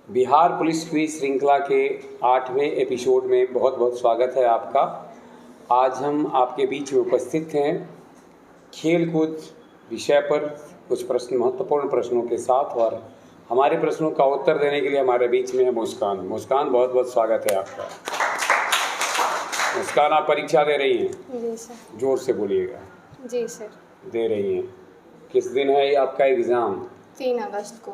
Bihar police quiz श्रृंखला के 8वें episode में बहुत बहुत स्वागत है आपका। आज हम आपके बीच में उपस्थित हैं खेल कूद विषय पर कुछ प्रश्न, महत्वपूर्ण प्रश्नों के साथ, और हमारे प्रश्नों का उत्तर देने के लिए हमारे बीच में है मुस्कान। मुस्कान, बहुत बहुत स्वागत है आपका। मुस्कान, आप परीक्षा दे रही हैं? जी सर। जोर से बोलिएगा। जी सर। दे रही हैं। किस दिन है ये आपका एग्ज़ाम? 3 अगस्त को।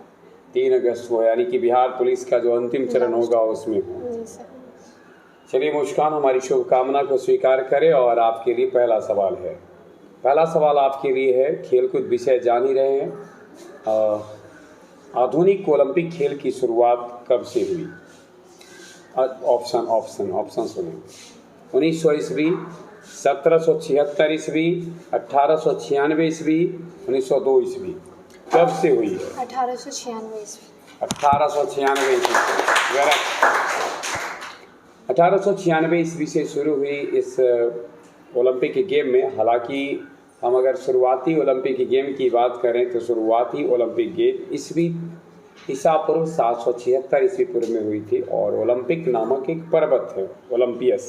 3 अगस्त को, यानी कि बिहार पुलिस का जो अंतिम चरण होगा उसमें हो। जी सर। चलिए मुस्कान, हमारी शुभकामना को स्वीकार करें और आपके लिए पहला सवाल है। पहला सवाल आपके लिए है, खेलकूद विषय जान ही रहे हैं, आधुनिक ओलंपिक खेल की शुरुआत कब से हुई? ऑप्शन सुनेंगे। 1900 ईस्वी, 1776 ईस्वी, 1896 ईस्वी, 1902 ईस्वी। कब से हुई है? 1896 ईस्वी। 1896 ईस्वी। 1896 ईस्वी से शुरू हुई इस ओलंपिक गेम में। हालांकि हम अगर शुरुआती ओलंपिक गेम की बात करें तो शुरुआती ओलंपिक गेम ईसा पूर्व 776 ईस्वी पूर्व में हुई थी, और ओलंपिक नामक एक पर्वत है ओलंपियस,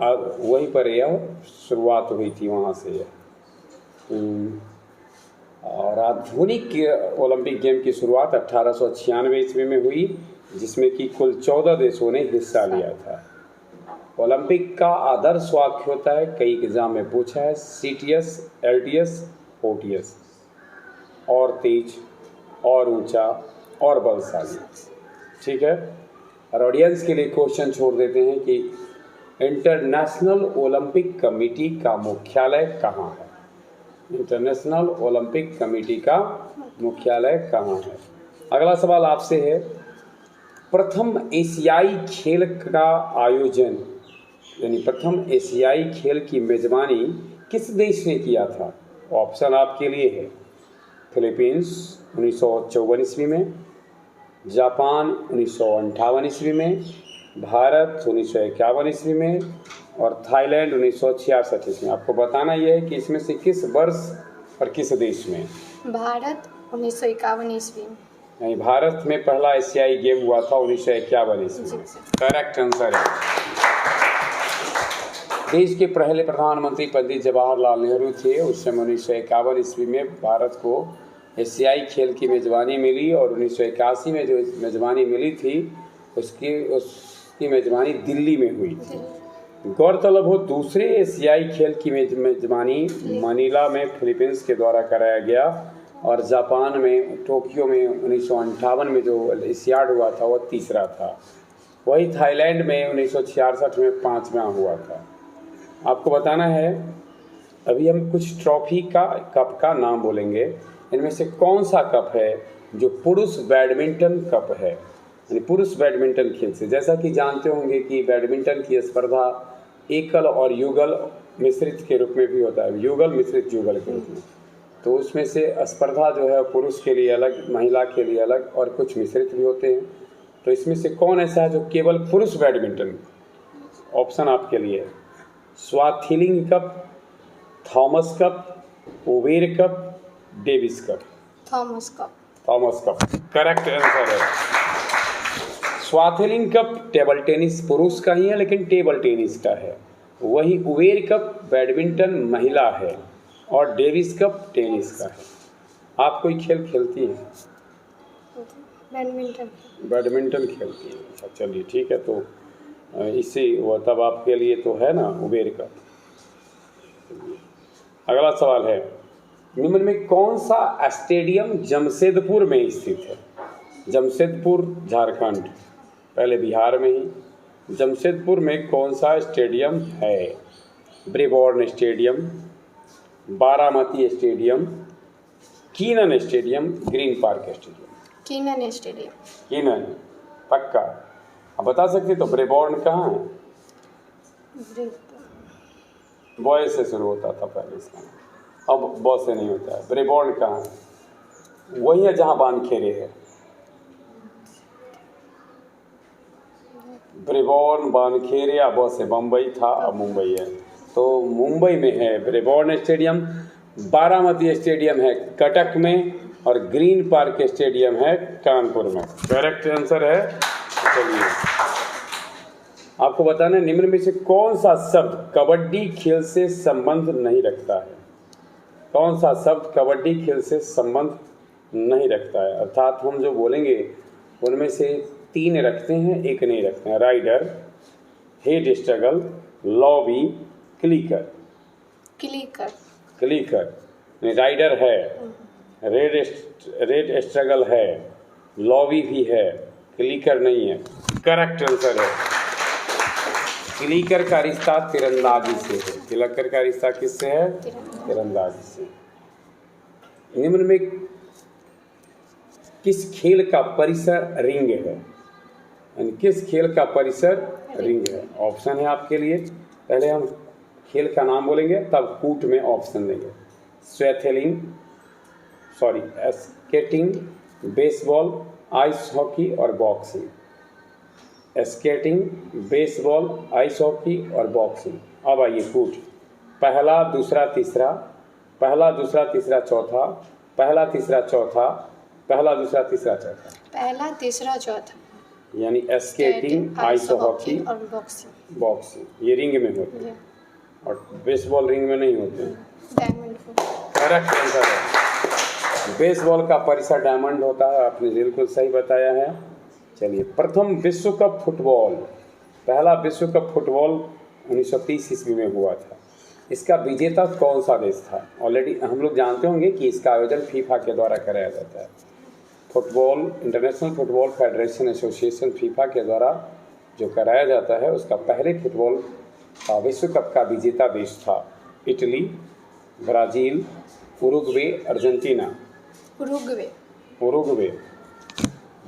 वहीं पर यह शुरुआत हुई थी, वहाँ से यह। और आधुनिक ओलंपिक गेम की शुरुआत 1896 ईस्वी में हुई, जिसमें कि कुल 14 देशों ने हिस्सा लिया था। ओलंपिक का आदर्श वाक्य होता है, कई एग्जाम में पूछा है, CTS, LTS, OTS। और तेज, और ऊंचा, और बलशाली। ठीक है। और ऑडियंस के लिए क्वेश्चन छोड़ देते हैं कि इंटरनेशनल ओलंपिक कमेटी का मुख्यालय कहाँ है? इंटरनेशनल ओलंपिक कमेटी का मुख्यालय कहाँ है? अगला सवाल आपसे है, प्रथम एशियाई खेल का आयोजन, यानी प्रथम एशियाई खेल की मेजबानी किस देश ने किया था? ऑप्शन आपके लिए है, फिलीपींस 1954 ईस्वी में, जापान 1958 ईस्वी में, भारत 1951 ईस्वी में, और थाईलैंड 1966 ईस्वी में। आपको बताना यह है कि इसमें से किस वर्ष और किस देश में? भारत 1951 ईस्वी में। नहीं, भारत में पहला एशियाई गेम हुआ था 1951 ईस्वी में। करेक्ट आंसर है। देश के पहले प्रधानमंत्री पंडित जवाहरलाल नेहरू थे। उस समय 1951 ईस्वी में भारत को एशियाई खेल की मेज़बानी मिली, और 1981 में जो मेज़बानी मिली थी उसकी मेज़बानी दिल्ली में हुई थी। गौरतलब हो, दूसरे एशियाई खेल की मेज़बानी मनीला में फिलीपींस के द्वारा कराया गया, और जापान में टोक्यो में 1958 में जो एशियाड हुआ था वो तीसरा था। वही थाईलैंड में 1966 में 5वां हुआ था। आपको बताना है, अभी हम कुछ ट्रॉफी का कप का नाम बोलेंगे। इनमें से कौन सा कप है जो पुरुष बैडमिंटन कप है, यानी पुरुष बैडमिंटन खेल से? जैसा कि जानते होंगे कि बैडमिंटन की स्पर्धा एकल और युगल मिश्रित के रूप में भी होता है, युगल मिश्रित युगल के रूप में। तो उसमें से स्पर्धा जो है पुरुष के लिए अलग, महिला के लिए अलग, और कुछ मिश्रित भी होते हैं। तो इसमें से कौन ऐसा है जो केवल पुरुष बैडमिंटन? ऑप्शन आपके लिए, Swaythling cup, Thomas cup, Uber cup, Davis cup. Thomas cup. Thomas cup correct answer है। स्वाथिलिंग कप टेबल टेनिस पुरुष का ही है, लेकिन टेबल टेनिस का है। वही ओवेर कप बैडमिंटन महिला है, और डेविस कप टेनिस का है। आप कोई खेल खेलती हैं? बैडमिंटन खेलती हैं। अच्छा, चलिए ठीक है। तो इसी वो तब आपके लिए तो है ना उबेर का। अगला सवाल है, निम्न में कौन सा स्टेडियम जमशेदपुर में स्थित है? जमशेदपुर झारखंड, पहले बिहार में ही। जमशेदपुर में कौन सा स्टेडियम है? Brabourne stadium, Baramati stadium, Keenan stadium, Green Park stadium? Keenan stadium. Keenan, पक्का? आप बता सकते तो ब्रेबॉर्न कहाँ है? बॉय से शुरू होता था पहले इसका, अब बॉ से नहीं होता है। ब्रेबॉर्न कहाँ है? वही है जहाँ बानखेड़े है। ब्रेबॉर्न, बानखेड़े, अब से बम्बई था, अब मुंबई है। तो मुंबई में है ब्रेबॉर्न स्टेडियम। बारामती स्टेडियम है कटक में, और ग्रीन पार्क स्टेडियम है कानपुर में। करेक्ट आंसर है। चलिए आपको बताना है निम्न में से कौन सा शब्द कबड्डी खेल से संबंध नहीं रखता है। कौन सा शब्द कबड्डी खेल से संबंध नहीं रखता है, अर्थात हम जो बोलेंगे उनमें से 3 रखते हैं, 1 नहीं रखते हैं। Rider, head struggle, lobby, clicker. Clicker. Clicker rider है, रेड स्ट्रगल है, लॉबी भी है, क्लिकर नहीं है। करेक्ट आंसर है। क्लिकर का रिश्ता तीरंदाजी से है। क्लिकर का रिश्ता किससे है? तीरंदाजी से। निम्न में किस खेल का परिसर रिंग है? यानी किस खेल का परिसर रिंग है? ऑप्शन है आपके लिए। पहले हम खेल का नाम बोलेंगे तब कूट में ऑप्शन देंगे। स्केटिंग, बेसबॉल, आइस हॉकी और boxing. Skating, baseball, ice hockey और बॉक्सिंग। अब आइए कूट। पहला दूसरा तीसरा, पहला दूसरा तीसरा चौथा, पहला तीसरा चौथा, पहला दूसरा तीसरा चौथा। पहला तीसरा चौथा यानी स्केटिंग, आइस हॉकी और बॉक्सिंग। बॉक्सिंग ये रिंग में होते हैं और बेसबॉल रिंग में नहीं होते हैं। डायमंड। करेक्ट आंसर है। बेसबॉल का परिसर डायमंड होता है, आपने बिल्कुल सही बताया है। चलिए प्रथम विश्व कप फुटबॉल, पहला विश्व कप फुटबॉल 1930 ईस्वी में हुआ था। इसका विजेता कौन सा देश था? ऑलरेडी हम लोग जानते होंगे कि इसका आयोजन फीफा के द्वारा कराया जाता है। Football international football federation association FIFA के द्वारा जो कराया जाता है, उसका पहले फुटबॉल विश्व कप का विजेता देश था Italy, Brazil, Uruguay, Argentina. Uruguay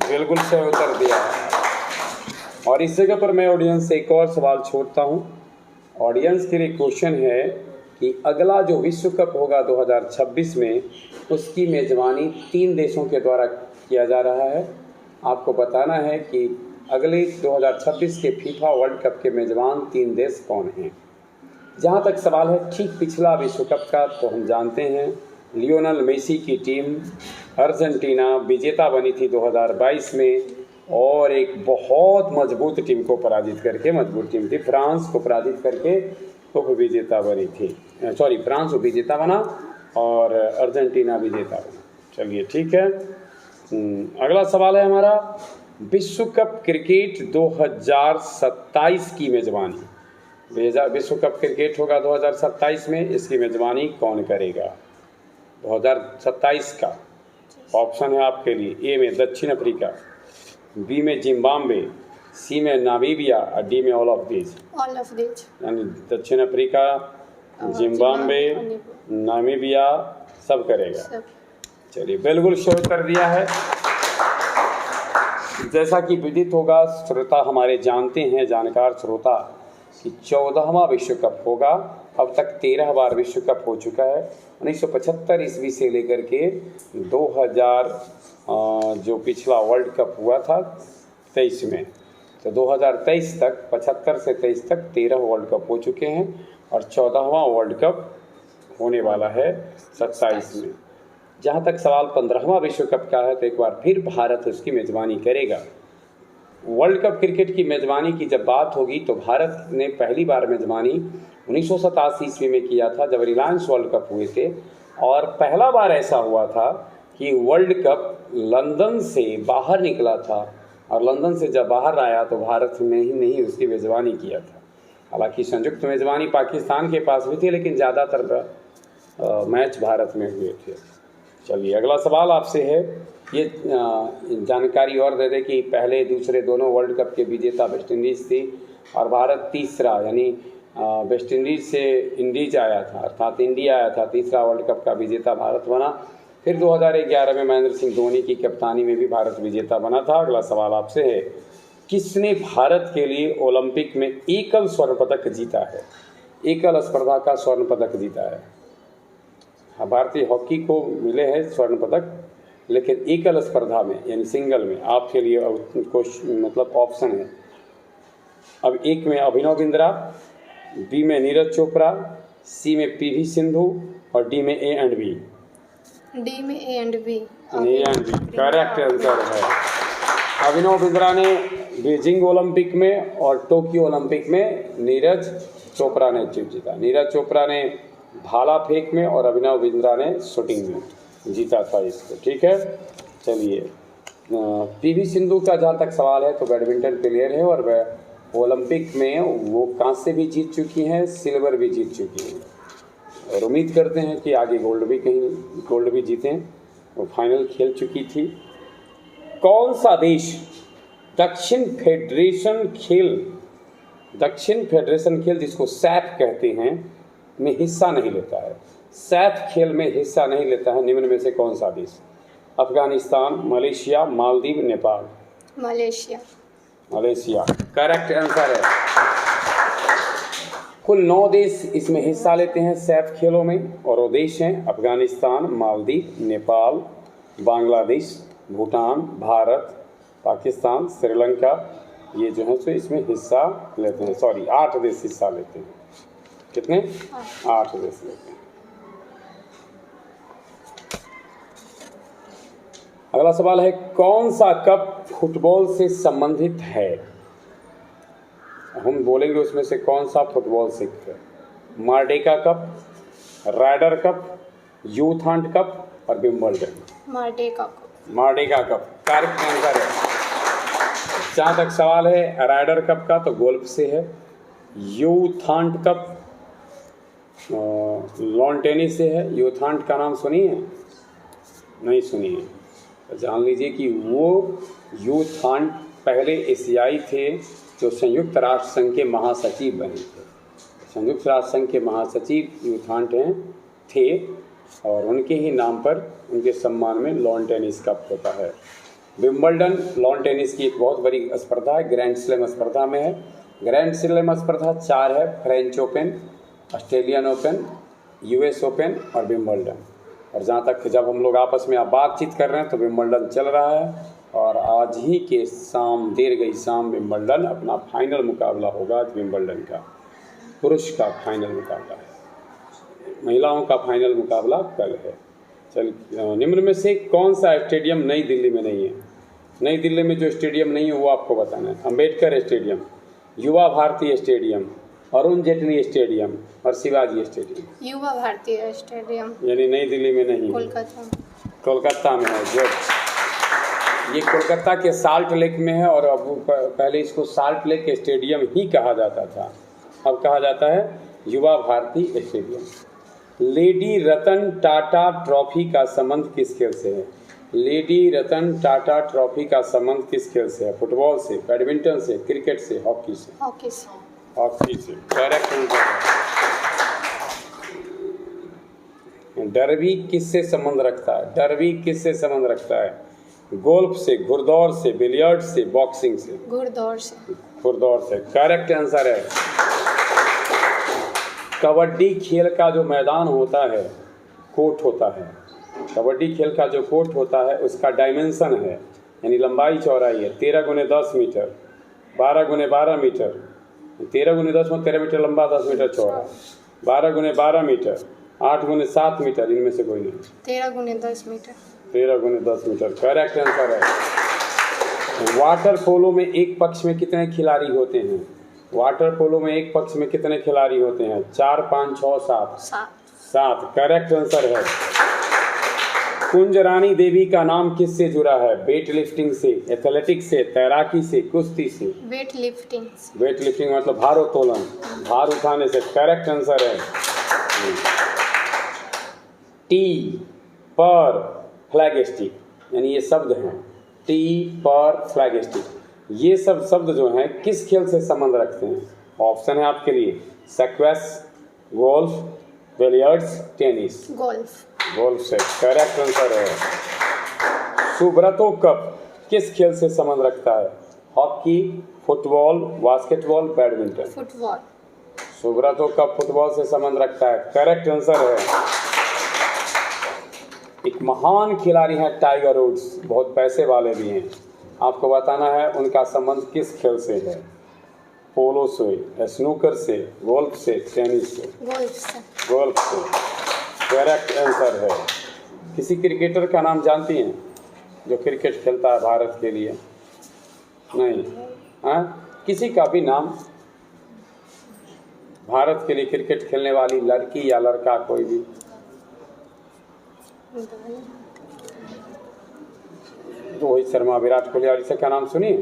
बिल्कुल सही उत्तर दिया। और इस जगह पर मैं ऑडियंस से एक और सवाल छोड़ता हूँ। ऑडियंस के लिए क्वेश्चन है कि अगला जो विश्व कप होगा 2026 में, उसकी मेज़बानी 3 देशों के द्वारा किया जा रहा है। आपको बताना है कि अगले 2026 के फीफा वर्ल्ड कप के मेज़बान 3 देश कौन हैं। जहाँ तक सवाल है ठीक पिछला विश्व कप का, तो हम जानते हैं लियोनेल मेसी की टीम अर्जेंटीना विजेता बनी थी 2022 में, और एक बहुत मजबूत टीम को पराजित करके, मजबूत टीम थी फ्रांस को पराजित करके उप विजेता बनी थी। फ्रांस उप विजेता बना और अर्जेंटीना विजेता बना। चलिए ठीक है। अगला सवाल है हमारा, विश्व कप क्रिकेट 2027 की मेज़बानी। विश्व कप क्रिकेट होगा 2027 में, इसकी मेज़बानी कौन करेगा 2027 का? ऑप्शन है आपके लिए। ए में दक्षिण अफ्रीका, बी में जिम्बाब्वे, सी में नामीबिया और डी में ऑल ऑफ दीज। यानी दक्षिण अफ्रीका, जिम्बाब्वे, नामीबिया सब करेगा। चलिए बिल्कुल सही उत्तर दिया है। जैसा कि विदित होगा, श्रोता हमारे जानते हैं, जानकार श्रोता, कि 14वां विश्व कप होगा। अब तक 13 बार विश्व कप हो चुका है। 1975 ईस्वी से लेकर के 2000 जो पिछला वर्ल्ड कप हुआ था 23 में, तो 2023 तक 75 से 23 तक 13 वर्ल्ड कप हो चुके हैं और 14वां वर्ल्ड कप होने वाला है 27 में। जहाँ तक सवाल 15वां विश्व कप का है, तो एक बार फिर भारत उसकी मेज़बानी करेगा। वर्ल्ड कप क्रिकेट की मेज़बानी की जब बात होगी, तो भारत ने पहली बार मेज़बानी 1987 ईस्वी में किया था, जब रिलायंस वर्ल्ड कप हुए थे। और पहला बार ऐसा हुआ था कि वर्ल्ड कप लंदन से बाहर निकला था, और लंदन से जब बाहर आया तो भारत ने ही नहीं उसकी मेज़बानी किया था। हालांकि संयुक्त मेज़बानी पाकिस्तान के पास भी थी, लेकिन ज़्यादातर मैच भारत में हुए थे। चलिए अगला सवाल आपसे है, ये जानकारी और दे दें कि पहले दूसरे दोनों वर्ल्ड कप के विजेता वेस्ट इंडीज़ थी और भारत तीसरा, यानी वेस्ट इंडीज़ से इंडीज आया था, अर्थात इंडिया आया था, तीसरा वर्ल्ड कप का विजेता भारत बना। फिर 2011 में महेंद्र सिंह धोनी की कप्तानी में भी भारत विजेता बना था। अगला सवाल आपसे है, किसने भारत के लिए ओलंपिक में एकल स्वर्ण पदक जीता है? एकल स्पर्धा का स्वर्ण पदक जीता है। भारतीय हॉकी को मिले हैं स्वर्ण पदक, लेकिन एकल स्पर्धा में यानी सिंगल में आपके लिए मतलब ऑप्शन है। अब एक में अभिनव बिंद्रा, बी में नीरज चोपड़ा, सी में पीवी सिंधु और डी में ए एंड बी। डी में A and B. A and B correct answer है। अभिनव बिंद्रा ने बीजिंग ओलंपिक में और टोक्यो ओलंपिक में नीरज चोपड़ा ने जीता। नीरज चोपड़ा ने भाला फेंक में और अभिनव बिंद्रा ने शूटिंग में जीता था इसको। ठीक है, चलिए पीवी सिंधु का जहाँ तक सवाल है तो बैडमिंटन प्लेयर है और वह ओलंपिक में वो कांस्य भी जीत चुकी हैं, सिल्वर भी जीत चुकी हैं और उम्मीद करते हैं कि आगे गोल्ड भी जीतें। वो फाइनल खेल चुकी थी। कौन सा देश दक्षिण फेडरेशन खेल जिसको सैफ कहते हैं में हिस्सा नहीं लेता है? सैफ खेल में हिस्सा नहीं लेता है निम्न में से कौन सा देश? Afghanistan, Malaysia, Maldives, Nepal. Malaysia correct answer है। कुल 9 देश इसमें हिस्सा लेते हैं सैफ खेलों में और वो देश हैं अफगानिस्तान, मालदीव, नेपाल, बांग्लादेश, भूटान, भारत, पाकिस्तान, श्रीलंका। ये जो है सो इसमें हिस्सा लेते हैं। सॉरी 8 देश हिस्सा लेते हैं। कितने? 8 देश लेते हैं। अगला सवाल है कौन सा कप फुटबॉल से संबंधित है? हम बोलेंगे उसमें से कौन सा फुटबॉल से है। मार्डेका कप, राइडर कप, यूथांड कप और विंबलडन। मार्डेका कप करेक्ट आंसर है। जहाँ तक सवाल है राइडर कप का तो गोल्फ से है। यूथांड कप लॉन टेनिस से है। यूथांड का नाम सुनिए? नहीं सुनिए? जान लीजिए कि वो यूथांड पहले एशियाई थे जो संयुक्त राष्ट्र संघ के महासचिव बने थे। संयुक्त राष्ट्र संघ के महासचिव यूथांड थे और उनके ही नाम पर उनके सम्मान में लॉन टेनिस कप होता है। विंबलडन लॉन टेनिस की एक बहुत बड़ी स्पर्धा है, ग्रैंड स्लैम स्पर्धा में है। ग्रैंड स्लैम स्पर्धा 4 है, French open, Australian open, US open और विंबलडन। और जहाँ तक जब हम लोग आपस में आप बातचीत कर रहे हैं तो विंबलडन चल रहा है और आज ही के देर गई शाम विंबलडन अपना फाइनल मुकाबला होगा। विंबलडन का पुरुष का फाइनल मुकाबला है, महिलाओं का फाइनल मुकाबला कल है। चल निम्न में से कौन सा स्टेडियम नई दिल्ली में नहीं है? नई दिल्ली में जो स्टेडियम नहीं है वो आपको बताना है। अम्बेडकर स्टेडियम, युवा भारती स्टेडियम, अरुण जेटली स्टेडियम और शिवाजी स्टेडियम। युवा भारतीय स्टेडियम यानी नई दिल्ली में नहीं, कोलकाता में है। जो ये कोलकाता के साल्ट लेक में है और अब पहले इसको साल्ट लेक स्टेडियम ही कहा जाता था, अब कहा जाता है युवा Bharti stadium. Lady Ratan Tata trophy का संबंध किस खेल से है? लेडी रतन टाटा ट्रॉफी का संबंध किस खेल से है? फुटबॉल से, बैडमिंटन से, क्रिकेट से, हॉकी से? हॉकी से करेक्ट आंसर है। डर्बी किससे संबंध रखता है? डर्बी किससे संबंध रखता है? गोल्फ से, घुड़दौड़ से, बिलियर्ड से, बॉक्सिंग से? घुड़दौड़ से करेक्ट आंसर है। कबड्डी खेल का जो मैदान होता है, कोर्ट होता है, कबड्डी खेल का जो कोर्ट होता है उसका डायमेंशन है यानी लंबाई चौड़ाई है 13 × 10 मीटर, 12 × 12 मीटर, 13 × 10 13 मीटर लंबा, 10 मीटर चौड़ा, 12 × 12 मीटर, 8 × 7 मीटर। इनमें से कोई नहीं? 13 × 10 मीटर। 13 × 10 मीटर करेक्ट आंसर है। वाटर पोलो में एक पक्ष में कितने खिलाड़ी होते हैं? वाटर पोलो में एक पक्ष में कितने खिलाड़ी होते हैं? 4, 5, 6, 7 करेक्ट आंसर है। कुंज रानी देवी का नाम किससे जुड़ा है? वेट लिफ्टिंग से, एथलेटिक्स से, तैराकी से, कुश्ती से? वेट लिफ्टिंग मतलब भारोत्तोलन, भार उठाने से करेक्ट आंसर है। टी पर फ्लैग स्टिक यानी ये शब्द हैं, टी पर फ्लैग स्टिक, ये सब शब्द जो हैं किस खेल से संबंध रखते हैं? ऑप्शन है आपके लिए squash, golf, billiards, tennis. Golf से करेक्ट आंसर है। सुब्रतो कप किस खेल से संबंध रखता है? Hockey, football, basketball, badminton? Football. Subroto cup football से संबंध रखता है करेक्ट आंसर है। एक महान खिलाड़ी हैं टाइगर वुड्स, बहुत पैसे वाले भी हैं, आपको बताना है उनका संबंध किस खेल से है? पोलो से, स्नूकर से, गोल्फ से, टेनिस से? गोल्फ से करेक्ट आंसर है। किसी क्रिकेटर का नाम जानती हैं जो क्रिकेट खेलता है भारत के लिए? नहीं। हाँ, किसी का भी नाम, भारत के लिए क्रिकेट खेलने वाली लड़की या लड़का कोई भी? रोहित शर्मा, विराट कोहली और इसे का नाम सुनिए।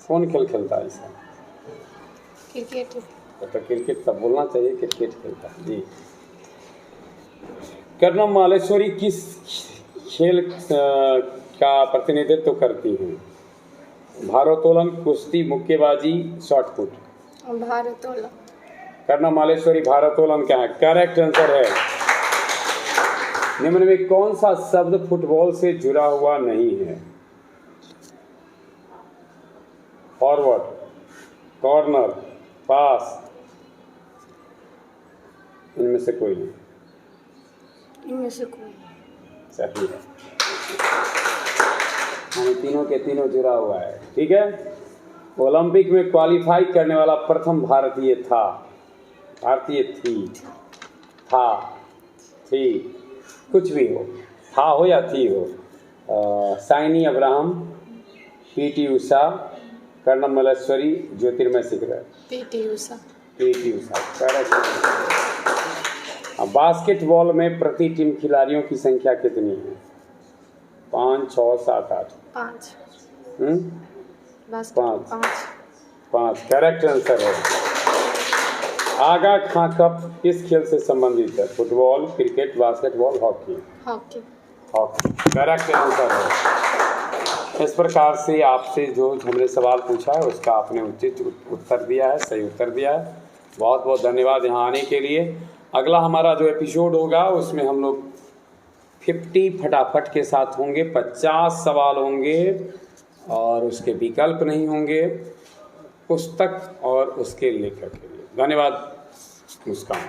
कौन खेल खेलता है इसे? क्रिकेट। तो क्रिकेट तब बोलना चाहिए, क्रिकेट खेलता है जी। कर्णम मालेश्वरी किस खेल का प्रतिनिधित्व करती हैं? भारोत्तोलन, कुश्ती, मुक्केबाजी, शॉटपुट। भारोत्तोलन। कर्णम मालेश्वरी भारोत्तोलन क्या है? करेक्ट आंसर है। निम्न में कौन सा शब्द फुटबॉल से जुड़ा हुआ नहीं है? फॉरवर्ड, कॉर्नर, पास, इनमें से कोई नहीं। इनमें से कोई। सही है, हमें तीनों के तीनों जुड़ा हुआ है। ठीक है। ओलंपिक में क्वालिफाई करने वाला प्रथम भारतीय था, भारतीय थी, कुछ भी हो, था हो या थी हो। साइनी अब्राहम, पीटी उषा, कर्णम मालेश्वरी, ज्योतिर्मय सिकरर। पीटी उषा। करेक्ट। बास्केटबॉल में प्रति टीम खिलाड़ियों की संख्या कितनी है? 5, 6, 7, 8? 5। 5। करेक्ट आंसर है। आगा खां कप किस खेल से संबंधित है? Football, cricket, basketball, hockey? Hockey. Correct answer है। इस प्रकार से आपसे जो हमने सवाल पूछा है उसका आपने उचित उत्तर दिया है, सही उत्तर दिया है। बहुत बहुत धन्यवाद यहाँ आने के लिए। अगला हमारा जो एपिसोड होगा उसमें हम लोग 50 फटाफट के साथ होंगे, 50 सवाल होंगे और उसके विकल्प नहीं होंगे, पुस्तक और उसके लेखक के लिए। धन्यवाद। मुस्कान।